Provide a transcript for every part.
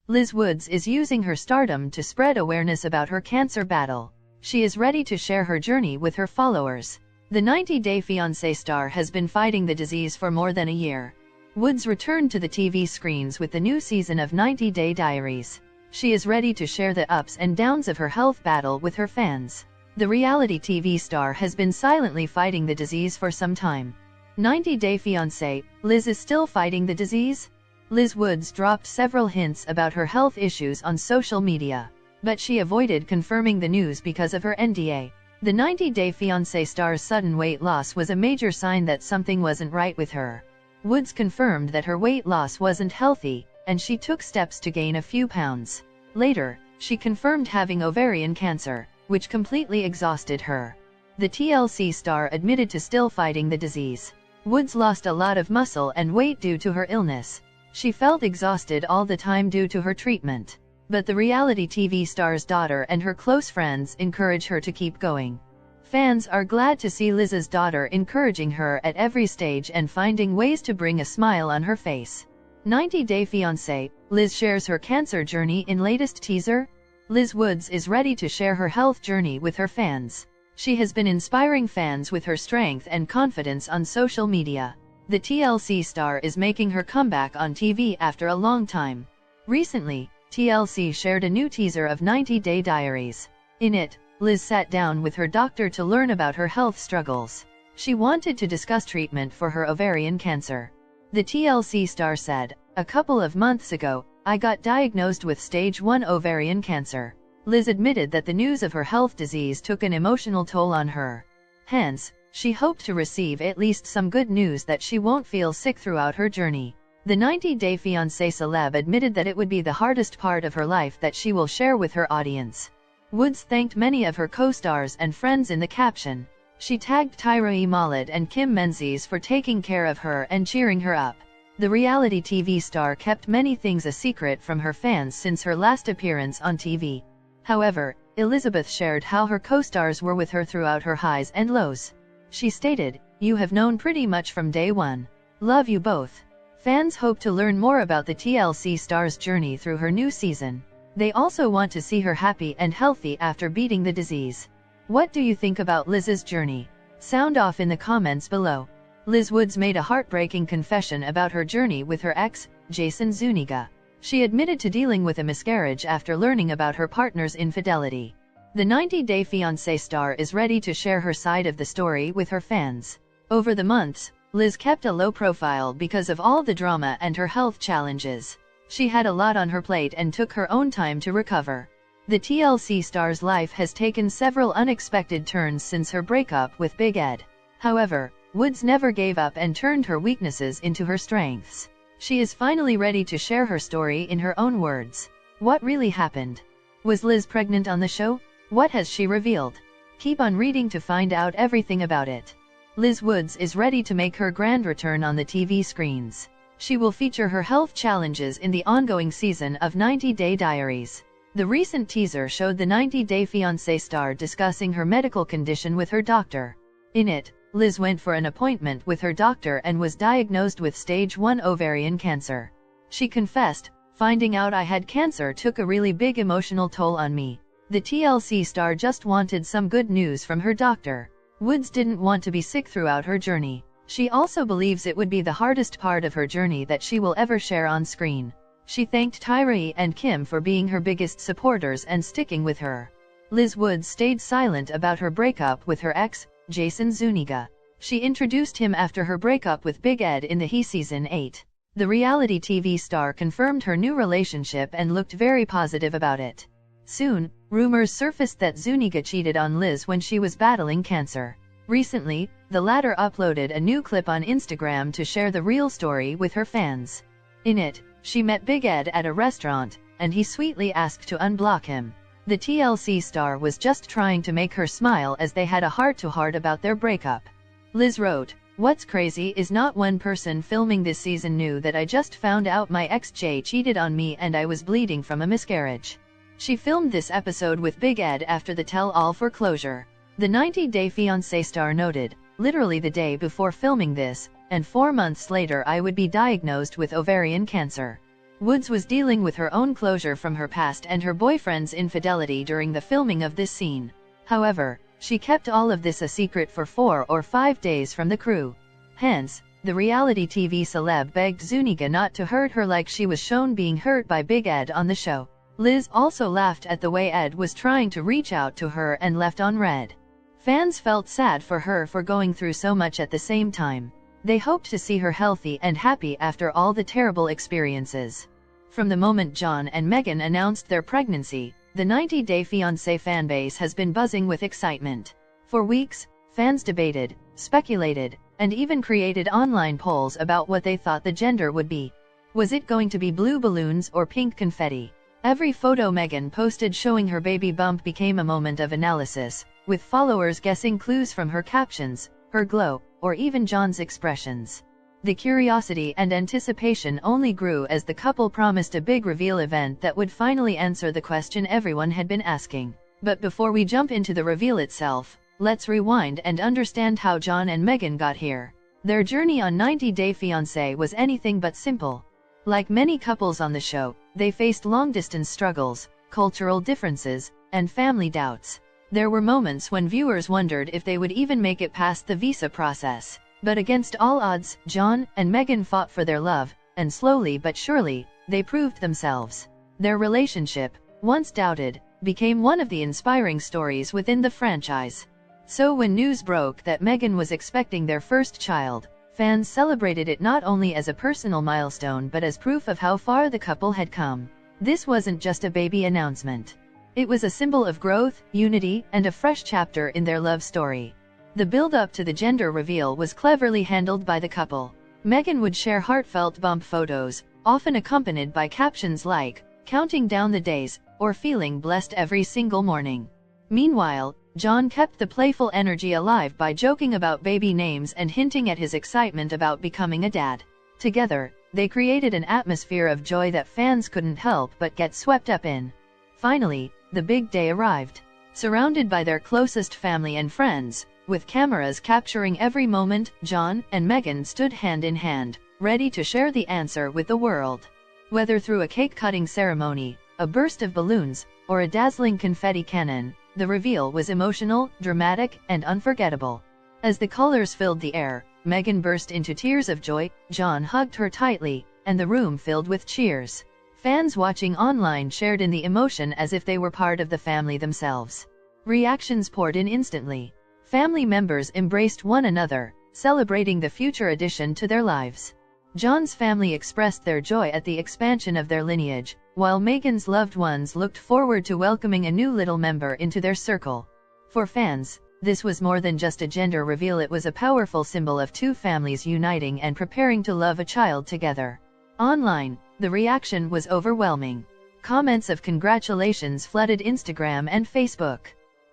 Liz Woods is using her stardom to spread awareness about her cancer battle. She is ready to share her journey with her followers. The 90-Day Fiancé star has been fighting the disease for more than a year. Woods returned to the TV screens with the new season of 90 Day Diaries. She is ready to share the ups and downs of her health battle with her fans. The reality TV star has been silently fighting the disease for some time. 90 Day Fiancé, Liz is still fighting the disease? Liz Woods dropped several hints about her health issues on social media, but she avoided confirming the news because of her NDA. The 90 Day Fiancé star's sudden weight loss was a major sign that something wasn't right with her. Woods confirmed that her weight loss wasn't healthy, and she took steps to gain a few pounds. Later, she confirmed having ovarian cancer, which completely exhausted her. The TLC star admitted to still fighting the disease. Woods lost a lot of muscle and weight due to her illness. She felt exhausted all the time due to her treatment. But the reality TV star's daughter and her close friends encourage her to keep going. Fans are glad to see Liz's daughter encouraging her at every stage and finding ways to bring a smile on her face. 90 Day Fiancé, Liz shares her cancer journey in latest teaser. Liz Woods is ready to share her health journey with her fans. She has been inspiring fans with her strength and confidence on social media. The TLC star is making her comeback on TV after a long time. Recently, TLC shared a new teaser of 90 Day Diaries. In it, Liz sat down with her doctor to learn about her health struggles. She wanted to discuss treatment for her ovarian cancer. The TLC star said, "A couple of months ago, I got diagnosed with stage 1 ovarian cancer." Liz admitted that the news of her health disease took an emotional toll on her. Hence, she hoped to receive at least some good news that she won't feel sick throughout her journey. The 90 Day Fiancé celeb admitted that it would be the hardest part of her life that she will share with her audience. Woods thanked many of her co-stars and friends in the caption. She tagged Tyra Malid and Kim Menzies for taking care of her and cheering her up. The reality TV star kept many things a secret from her fans since her last appearance on TV. However, Elizabeth shared how her co-stars were with her throughout her highs and lows. She stated, "You have known pretty much from day one. Love you both." Fans hope to learn more about the TLC star's journey through her new season. They also want to see her happy and healthy after beating the disease. What do you think about Liz's journey? Sound off in the comments below. Liz Woods made a heartbreaking confession about her journey with her ex, Jason Zuniga. She admitted to dealing with a miscarriage after learning about her partner's infidelity. The 90 Day Fiancé star is ready to share her side of the story with her fans. Over the months, Liz kept a low profile because of all the drama and her health challenges. She had a lot on her plate and took her own time to recover. The TLC star's life has taken several unexpected turns since her breakup with Big Ed. However, Woods never gave up and turned her weaknesses into her strengths. She is finally ready to share her story in her own words. What really happened? Was Liz pregnant on the show? What has she revealed? Keep on reading to find out everything about it. Liz Woods is ready to make her grand return on the TV screens. She will feature her health challenges in the ongoing season of 90 Day Diaries. The recent teaser showed the 90 Day Fiancé star discussing her medical condition with her doctor. In it, Liz went for an appointment with her doctor and was diagnosed with stage 1 ovarian cancer. She confessed, "Finding out I had cancer took a really big emotional toll on me." The TLC star just wanted some good news from her doctor. Woods didn't want to be sick throughout her journey. She also believes it would be the hardest part of her journey that she will ever share on screen. She thanked Tyra and Kim for being her biggest supporters and sticking with her. Liz Woods stayed silent about her breakup with her ex, Jason Zuniga. She introduced him after her breakup with Big Ed in the He Season 8. The reality TV star confirmed her new relationship and looked very positive about it. Soon, rumors surfaced that Zuniga cheated on Liz when she was battling cancer. Recently, the latter uploaded a new clip on Instagram to share the real story with her fans. In it, she met Big Ed at a restaurant, and he sweetly asked to unblock him. The TLC star was just trying to make her smile as they had a heart-to-heart about their breakup. Liz wrote, "What's crazy is not one person filming this season knew that I just found out my ex Jay cheated on me and I was bleeding from a miscarriage." She filmed this episode with Big Ed after the tell-all for closure. The 90 Day Fiancé star noted, "Literally the day before filming this, and 4 months later I would be diagnosed with ovarian cancer. Woods was dealing with her own closure from her past and her boyfriend's infidelity during the filming of this scene. However, she kept all of this a secret for 4 or 5 days from the crew. Hence, the reality TV celeb begged Zuniga not to hurt her like she was shown being hurt by Big Ed on the show. Liz also laughed at the way Ed was trying to reach out to her and left on red. Fans felt sad for her for going through so much at the same time. They hoped to see her healthy and happy after all the terrible experiences. From the moment John and Meghan announced their pregnancy, the 90 Day Fiancé fanbase has been buzzing with excitement. For weeks, fans debated, speculated, and even created online polls about what they thought the gender would be. Was it going to be blue balloons or pink confetti? Every photo Meghan posted showing her baby bump became a moment of analysis, with followers guessing clues from her captions, her glow, or even John's expressions. The curiosity and anticipation only grew as the couple promised a big reveal event that would finally answer the question everyone had been asking. But before we jump into the reveal itself, let's rewind and understand how John and Meghan got here. Their journey on 90 Day Fiancé was anything but simple. Like many couples on the show, they faced long-distance struggles, cultural differences, and family doubts. There were moments when viewers wondered if they would even make it past the visa process. But against all odds, John and Meghan fought for their love, and slowly but surely, they proved themselves. Their relationship, once doubted, became one of the inspiring stories within the franchise. So when news broke that Meghan was expecting their first child, fans celebrated it not only as a personal milestone but as proof of how far the couple had come. This wasn't just a baby announcement. It was a symbol of growth, unity, and a fresh chapter in their love story. The build-up to the gender reveal was cleverly handled by the couple. Meghan would share heartfelt bump photos, often accompanied by captions like, "Counting down the days," or "Feeling blessed every single morning." Meanwhile, John kept the playful energy alive by joking about baby names and hinting at his excitement about becoming a dad. Together, they created an atmosphere of joy that fans couldn't help but get swept up in. Finally, the big day arrived. Surrounded by their closest family and friends, with cameras capturing every moment, John and Meghan stood hand in hand, ready to share the answer with the world. Whether through a cake-cutting ceremony, a burst of balloons, or a dazzling confetti cannon, the reveal was emotional, dramatic, and unforgettable. As the colors filled the air, Meghan burst into tears of joy, John hugged her tightly, and the room filled with cheers. Fans watching online shared in the emotion as if they were part of the family themselves. Reactions poured in instantly. Family members embraced one another, celebrating the future addition to their lives. John's family expressed their joy at the expansion of their lineage, while Meghan's loved ones looked forward to welcoming a new little member into their circle. For fans, this was more than just a gender reveal, it was a powerful symbol of two families uniting and preparing to love a child together. Online, the reaction was overwhelming. Comments of congratulations flooded Instagram and Facebook.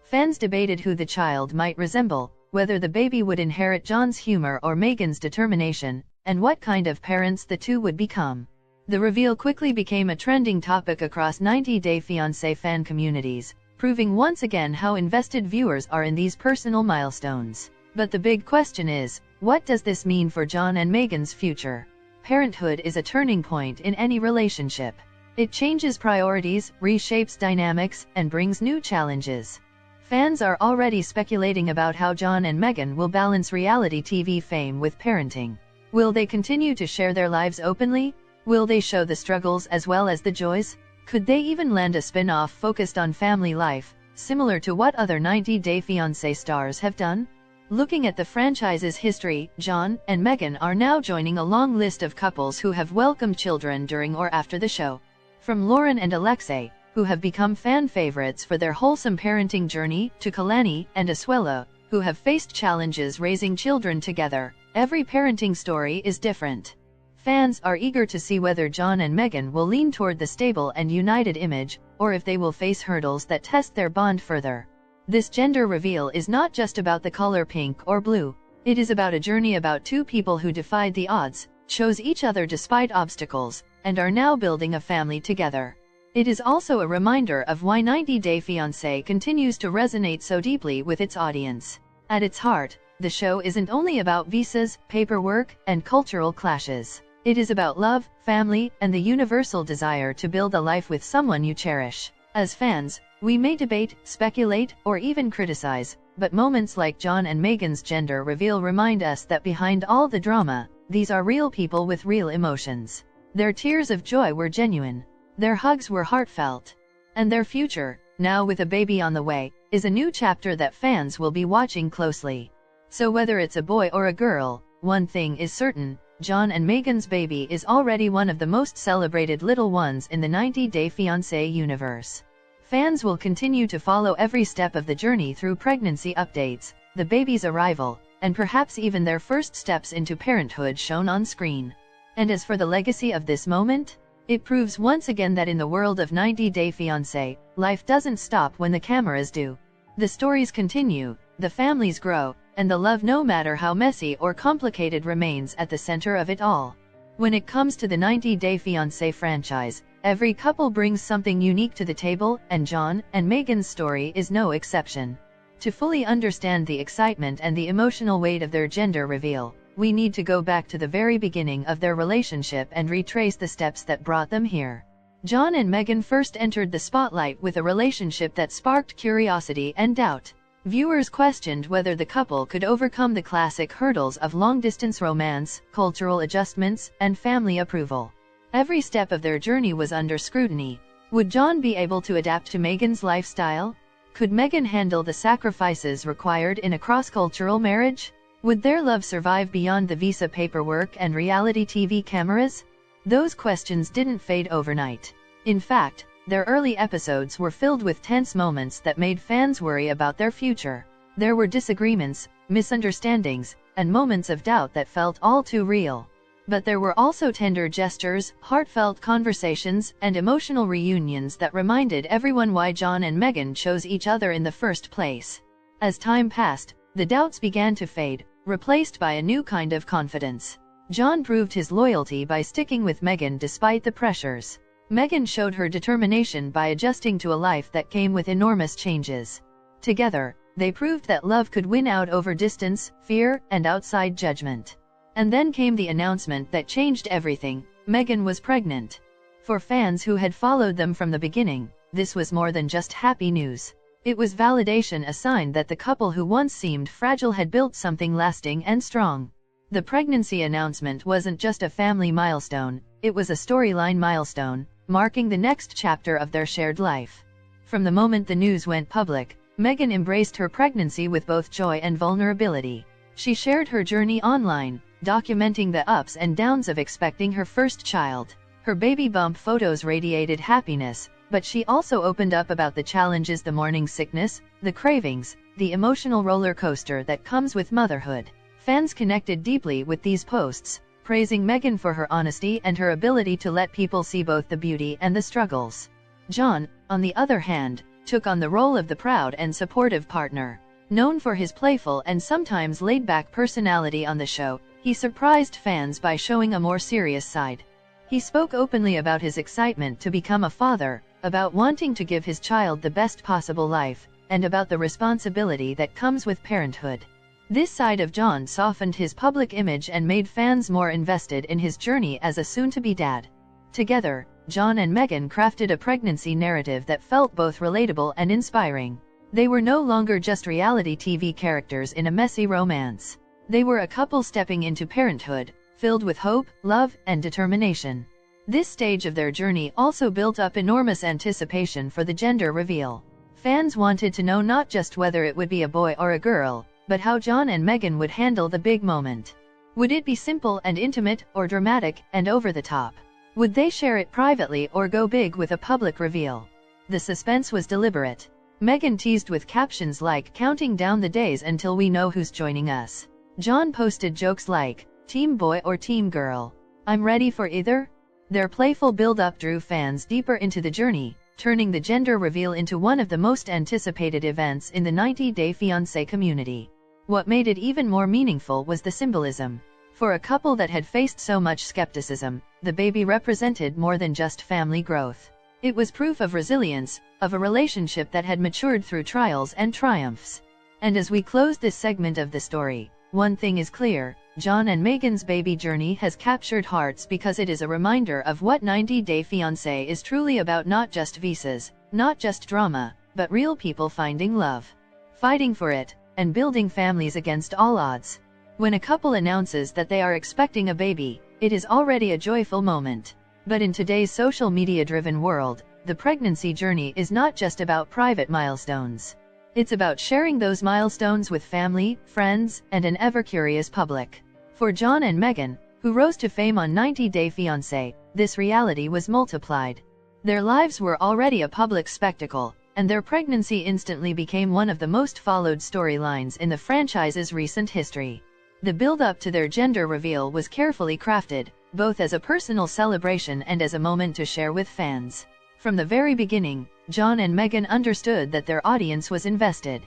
Fans debated who the child might resemble, whether the baby would inherit John's humor or Meghan's determination, and what kind of parents the two would become. The reveal quickly became a trending topic across 90 Day Fiancé fan communities, proving once again how invested viewers are in these personal milestones. But the big question is, what does this mean for John and Meghan's future? Parenthood is a turning point in any relationship. It changes priorities, reshapes dynamics, and brings new challenges. Fans are already speculating about how John and Meghan will balance reality TV fame with parenting. Will they continue to share their lives openly? Will they show the struggles as well as the joys? Could they even land a spin-off focused on family life, similar to what other 90 Day Fiancé stars have done? Looking at the franchise's history, John and Meghan are now joining a long list of couples who have welcomed children during or after the show. From Lauren and Alexei, who have become fan favorites for their wholesome parenting journey, to Kalani and Asuela, who have faced challenges raising children together, every parenting story is different. Fans are eager to see whether John and Meghan will lean toward the stable and united image, or if they will face hurdles that test their bond further. This gender reveal is not just about the color pink or blue. It is about a journey about two people who defied the odds, chose each other despite obstacles, and are now building a family together. It is also a reminder of why 90 Day Fiancé continues to resonate so deeply with its audience. At its heart, the show isn't only about visas, paperwork, and cultural clashes. It is about love, family, and the universal desire to build a life with someone you cherish. As fans, we may debate, speculate, or even criticize, but moments like John and Meghan's gender reveal remind us that behind all the drama, these are real people with real emotions. Their tears of joy were genuine. Their hugs were heartfelt. And their future, now with a baby on the way, is a new chapter that fans will be watching closely. So whether it's a boy or a girl, one thing is certain: John and Meghan's baby is already one of the most celebrated little ones in the 90-Day Fiancé universe. Fans will continue to follow every step of the journey through pregnancy updates, the baby's arrival, and perhaps even their first steps into parenthood shown on screen. And as for the legacy of this moment, it proves once again that in the world of 90-Day Fiancé, life doesn't stop when the cameras do. The stories continue, the families grow, and the love, no matter how messy or complicated, remains at the center of it all. When it comes to the 90-Day Fiancé franchise, every couple brings something unique to the table, and John and Meghan's story is no exception. To fully understand the excitement and the emotional weight of their gender reveal, we need to go back to the very beginning of their relationship and retrace the steps that brought them here. John and Meghan first entered the spotlight with a relationship that sparked curiosity and doubt. Viewers questioned whether the couple could overcome the classic hurdles of long-distance romance, cultural adjustments, and family approval. Every step of their journey was under scrutiny. Would John be able to adapt to Meghan's lifestyle? Could Meghan handle the sacrifices required in a cross-cultural marriage? Would their love survive beyond the visa paperwork and reality TV cameras? Those questions didn't fade overnight. In fact, their early episodes were filled with tense moments that made fans worry about their future. There were disagreements, misunderstandings, and moments of doubt that felt all too real. But there were also tender gestures, heartfelt conversations, and emotional reunions that reminded everyone why John and Meghan chose each other in the first place. As time passed, the doubts began to fade, replaced by a new kind of confidence. John proved his loyalty by sticking with Meghan despite the pressures. Meghan showed her determination by adjusting to a life that came with enormous changes. Together, they proved that love could win out over distance, fear, and outside judgment. And then came the announcement that changed everything: Meghan was pregnant. For fans who had followed them from the beginning, this was more than just happy news. It was validation, a sign that the couple who once seemed fragile had built something lasting and strong. The pregnancy announcement wasn't just a family milestone, it was a storyline milestone, marking the next chapter of their shared life. From the moment the news went public, Meghan embraced her pregnancy with both joy and vulnerability. She shared her journey online, documenting the ups and downs of expecting her first child. Her baby bump photos radiated happiness, but she also opened up about the challenges: the morning sickness, the cravings, the emotional roller coaster that comes with motherhood. Fans connected deeply with these posts, praising Meghan for her honesty and her ability to let people see both the beauty and the struggles. John, on the other hand, took on the role of the proud and supportive partner. Known for his playful and sometimes laid-back personality on the show, he surprised fans by showing a more serious side. He spoke openly about his excitement to become a father, about wanting to give his child the best possible life, and about the responsibility that comes with parenthood. This side of John softened his public image and made fans more invested in his journey as a soon-to-be dad. Together, John and Meghan crafted a pregnancy narrative that felt both relatable and inspiring. They were no longer just reality TV characters in a messy romance. They were a couple stepping into parenthood, filled with hope, love, and determination. This stage of their journey also built up enormous anticipation for the gender reveal. Fans wanted to know not just whether it would be a boy or a girl, but how John and Meghan would handle the big moment. Would it be simple and intimate, or dramatic and over the top? Would they share it privately or go big with a public reveal? The suspense was deliberate. Meghan teased with captions like, "Counting down the days until we know who's joining us." John posted jokes like, "Team boy or team girl? I'm ready for either." Their playful build-up drew fans deeper into the journey, turning the gender reveal into one of the most anticipated events in the 90-Day Fiancé community. What made it even more meaningful was the symbolism. For a couple that had faced so much skepticism, the baby represented more than just family growth. It was proof of resilience, of a relationship that had matured through trials and triumphs. And as we close this segment of the story, one thing is clear: John and Meghan's baby journey has captured hearts because it is a reminder of what 90 Day Fiancé is truly about, not just visas, not just drama, but real people finding love, fighting for it, and building families against all odds. When a couple announces that they are expecting a baby, it is already a joyful moment. But in today's social media-driven world, the pregnancy journey is not just about private milestones. It's about sharing those milestones with family, friends, and an ever-curious public. For John and Meghan, who rose to fame on 90 Day Fiancé, this reality was multiplied. Their lives were already a public spectacle, and their pregnancy instantly became one of the most followed storylines in the franchise's recent history. The build-up to their gender reveal was carefully crafted, both as a personal celebration and as a moment to share with fans. From the very beginning, John and Meghan understood that their audience was invested.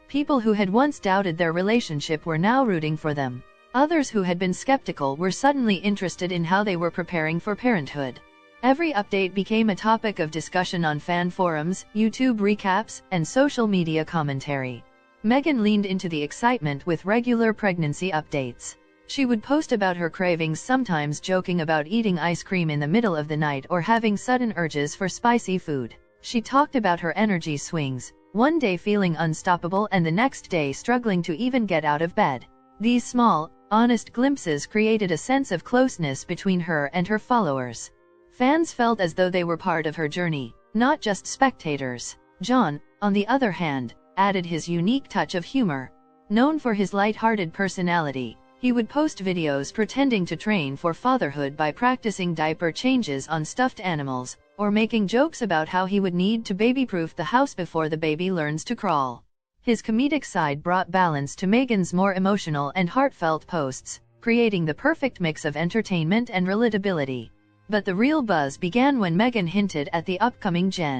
People who had once doubted their relationship were now rooting for them. Others who had been skeptical were suddenly interested in how they were preparing for parenthood. Every update became a topic of discussion on fan forums, YouTube recaps, and social media commentary. Meghan leaned into the excitement with regular pregnancy updates. She would post about her cravings, sometimes joking about eating ice cream in the middle of the night or having sudden urges for spicy food. She talked about her energy swings, one day feeling unstoppable and the next day struggling to even get out of bed. These small, honest glimpses created a sense of closeness between her and her followers. Fans felt as though they were part of her journey, not just spectators. John, on the other hand, added his unique touch of humor. Known for his light-hearted personality, he would post videos pretending to train for fatherhood by practicing diaper changes on stuffed animals, or making jokes about how he would need to baby-proof the house before the baby learns to crawl. His comedic side brought balance to Meghan's more emotional and heartfelt posts, creating the perfect mix of entertainment and relatability. But the real buzz began when Meghan hinted at the upcoming Gen